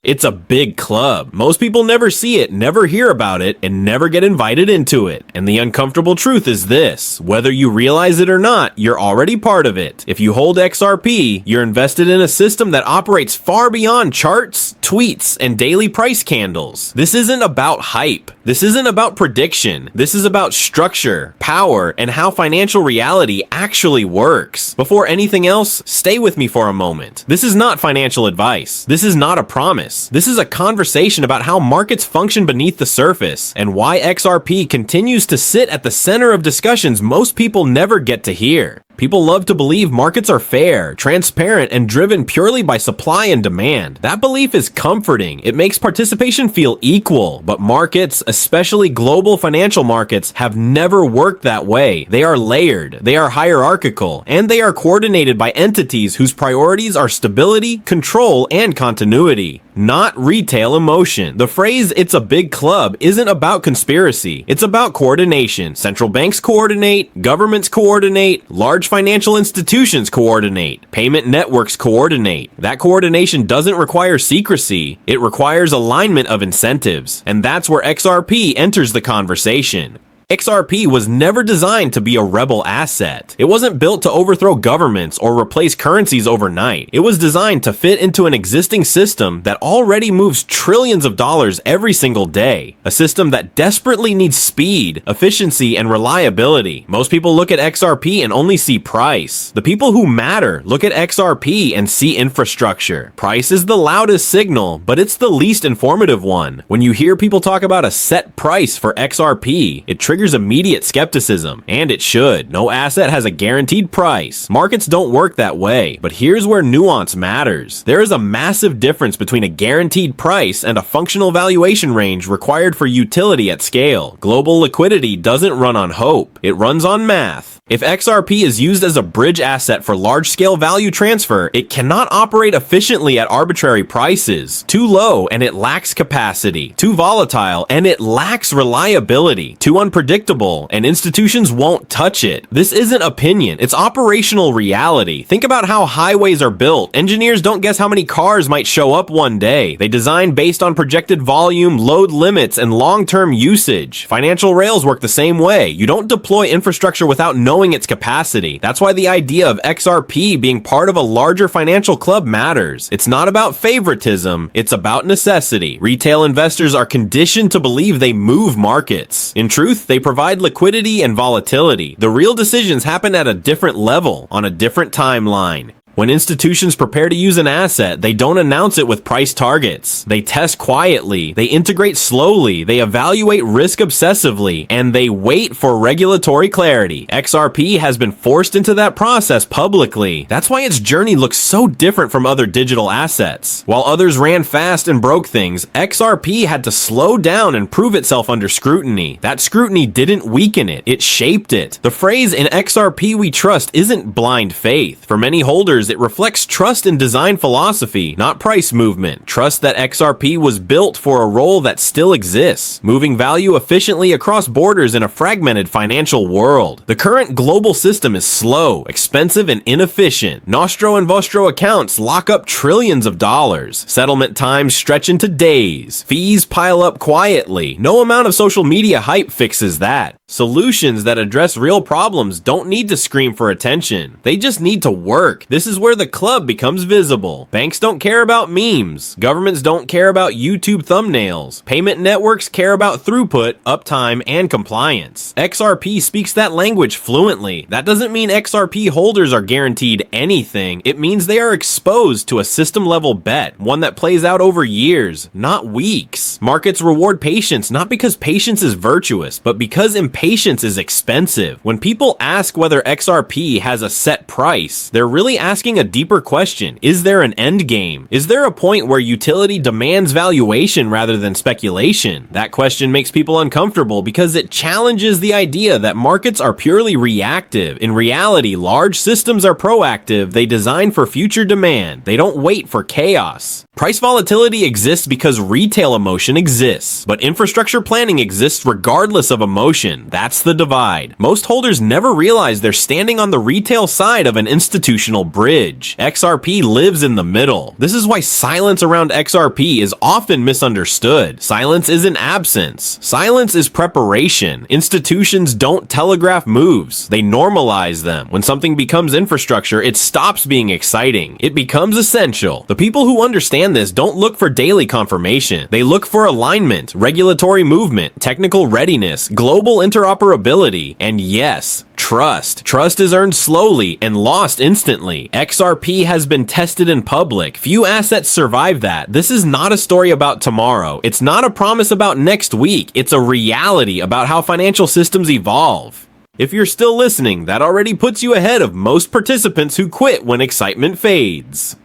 It's a big club. Most people never see it, never hear about it, and never get invited into it. And the uncomfortable truth is this: whether you realize it or not, you're already part of it. If you hold XRP, you're invested in a system that operates far beyond charts, tweets, and daily price candles. This isn't about hype. This isn't about prediction. This is about structure, power, and how financial reality actually works. Before anything else, stay with me for a moment. This is not financial advice. This is not a promise. This is a conversation about how markets function beneath the surface and why XRP continues to sit at the center of discussions most people never get to hear. People love to believe markets are fair, transparent, and driven purely by supply and demand. That belief is comforting. It makes participation feel equal, but markets, especially global financial markets, have never worked that way. They are layered, they are hierarchical, and they are coordinated by entities whose priorities are stability, control, and continuity, not retail emotion. The phrase "it's a big club" isn't about conspiracy. It's about coordination. Central banks coordinate, governments coordinate, large financial institutions coordinate, payment networks coordinate. That coordination doesn't require secrecy. It requires alignment of incentives. And that's where XRP enters the conversation. XRP was never designed to be a rebel asset. It wasn't built to overthrow governments or replace currencies overnight. It was designed to fit into an existing system that already moves trillions of dollars every single day. A system that desperately needs speed, efficiency, and reliability. Most people look at XRP and only see price. The people who matter look at XRP and see infrastructure. Price is the loudest signal, but it's the least informative one. When you hear people talk about a set price for XRP, it triggers immediate skepticism, and it should. No asset has a guaranteed price. Markets don't work that way, but here's where nuance matters. There is a massive difference between a guaranteed price and a functional valuation range required for utility at scale. Global liquidity doesn't run on hope. It runs on math. If XRP is used as a bridge asset for large-scale value transfer, it cannot operate efficiently at arbitrary prices. Too low and it lacks capacity. Too volatile and it lacks reliability. Too unpredictable and institutions won't touch it. This isn't opinion, it's operational reality. Think about how highways are built. Engineers don't guess how many cars might show up one day. They design based on projected volume, load limits, and long-term usage. Financial rails work the same way. You don't deploy infrastructure without knowing its capacity. That's why the idea of XRP being part of a larger financial club matters. It's not about favoritism, it's about necessity. Retail investors are conditioned to believe they move markets. In truth, they provide liquidity and volatility. The real decisions happen at a different level, on a different timeline. When institutions prepare to use an asset, they don't announce it with price targets. They test quietly, they integrate slowly, they evaluate risk obsessively, and they wait for regulatory clarity. XRP has been forced into that process publicly. That's why its journey looks so different from other digital assets. While others ran fast and broke things, XRP had to slow down and prove itself under scrutiny. That scrutiny didn't weaken it, it shaped it. The phrase "in XRP we trust" isn't blind faith. For many holders, it reflects trust in design philosophy, not price movement. Trust that XRP was built for a role that still exists, moving value efficiently across borders in a fragmented financial world. The current global system is slow, expensive, and inefficient. Nostro and Vostro accounts lock up trillions of dollars. Settlement times stretch into days. Fees pile up quietly. No amount of social media hype fixes that. Solutions that address real problems don't need to scream for attention. They just need to work. This is where the club becomes visible. Banks don't care about memes. Governments don't care about YouTube thumbnails. Payment networks care about throughput, uptime, and compliance. XRP speaks that language fluently. That doesn't mean XRP holders are guaranteed anything. It means they are exposed to a system-level bet, one that plays out over years, not weeks. Markets reward patience, not because patience is virtuous, but because impatience is expensive. When people ask whether XRP has a set price, they're really asking a deeper question. Is there an end game? Is there a point where utility demands valuation rather than speculation? That question makes people uncomfortable because it challenges the idea that markets are purely reactive. In reality, large systems are proactive. They design for future demand. They don't wait for chaos. Price volatility exists because retail emotion exists, but infrastructure planning exists regardless of emotion. That's the divide. Most holders never realize they're standing on the retail side of an institutional bridge. bridge. XRP lives in the middle. This is why silence around XRP is often misunderstood. Silence isn't absence. Silence is preparation. Institutions don't telegraph moves. They normalize them. When something becomes infrastructure, it stops being exciting. It becomes essential. The people who understand this don't look for daily confirmation. They look for alignment, regulatory movement, technical readiness, global interoperability, and yes, trust. Trust is earned slowly and lost instantly. XRP has been tested in public. Few assets survive that. This is not a story about tomorrow. It's not a promise about next week. It's a reality about how financial systems evolve. If you're still listening, that already puts you ahead of most participants who quit when excitement fades.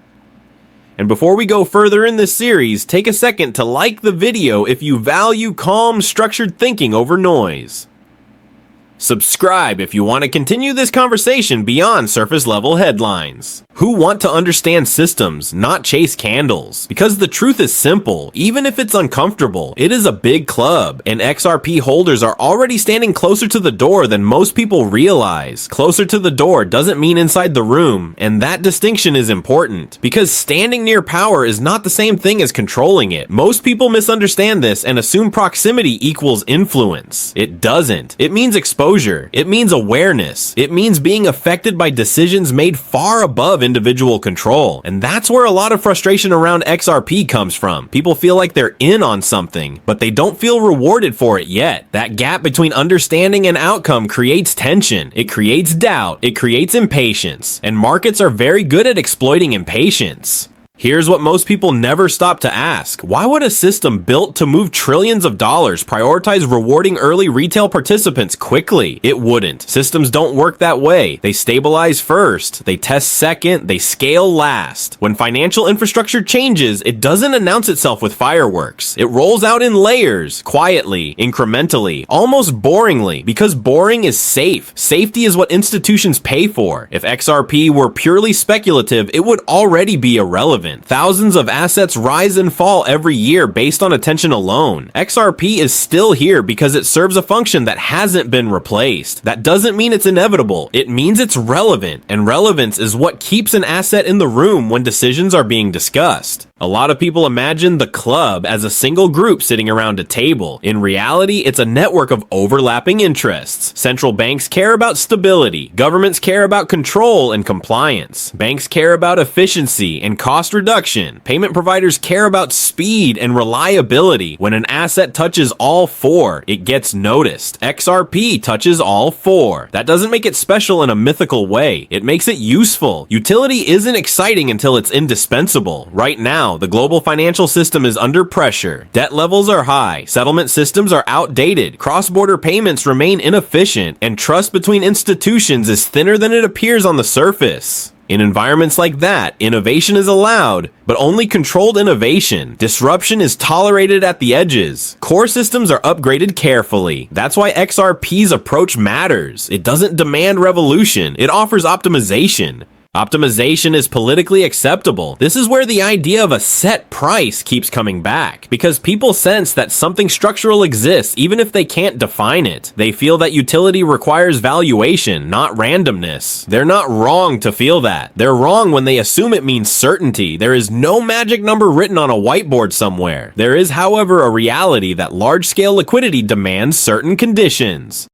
And before we go further in this series, take a second to like the video if you value calm, structured thinking over noise. Subscribe if you want to continue this conversation beyond surface level headlines. Who want to understand systems, not chase candles? Because the truth is simple, even if it's uncomfortable, it is a big club, and XRP holders are already standing closer to the door than most people realize. Closer to the door doesn't mean inside the room, and that distinction is important, because standing near power is not the same thing as controlling it. Most people misunderstand this and assume proximity equals influence. It doesn't. It means exposure. It means awareness. It means being affected by decisions made far above individual control. And that's where a lot of frustration around XRP comes from. People feel like they're in on something, but they don't feel rewarded for it yet. That gap between understanding and outcome creates tension. It creates doubt. It creates impatience. And markets are very good at exploiting impatience. Here's what most people never stop to ask. Why would a system built to move trillions of dollars prioritize rewarding early retail participants quickly? It wouldn't. Systems don't work that way. They stabilize first, they test second, they scale last. When financial infrastructure changes, it doesn't announce itself with fireworks. It rolls out in layers, quietly, incrementally, almost boringly, because boring is safe. Safety is what institutions pay for. If XRP were purely speculative, it would already be irrelevant. Thousands of assets rise and fall every year based on attention alone. XRP is still here because it serves a function that hasn't been replaced. That doesn't mean it's inevitable. It means it's relevant, and relevance is what keeps an asset in the room when decisions are being discussed. A lot of people imagine the club as a single group sitting around a table. In reality, it's a network of overlapping interests. Central banks care about stability. Governments care about control and compliance. Banks care about efficiency and cost reduction. Payment providers care about speed and reliability. When an asset touches all four, it gets noticed. XRP touches all four. That doesn't make it special in a mythical way. It makes it useful. Utility isn't exciting until it's indispensable. Right now, the global financial system is under pressure. Debt levels are high. Settlement systems are outdated. Cross-border payments remain inefficient. And trust between institutions is thinner than it appears on the surface. In environments like that, innovation is allowed, but only controlled innovation. Disruption is tolerated at the edges. Core systems are upgraded carefully. That's why XRP's approach matters. It doesn't demand revolution. It offers optimization. Optimization is politically acceptable. This is where the idea of a set price keeps coming back, because people sense that something structural exists even if they can't define it. They feel that utility requires valuation, not randomness. They're not wrong to feel that. They're wrong when they assume it means certainty. There is no magic number written on a whiteboard somewhere. There is, however, a reality that large-scale liquidity demands certain conditions.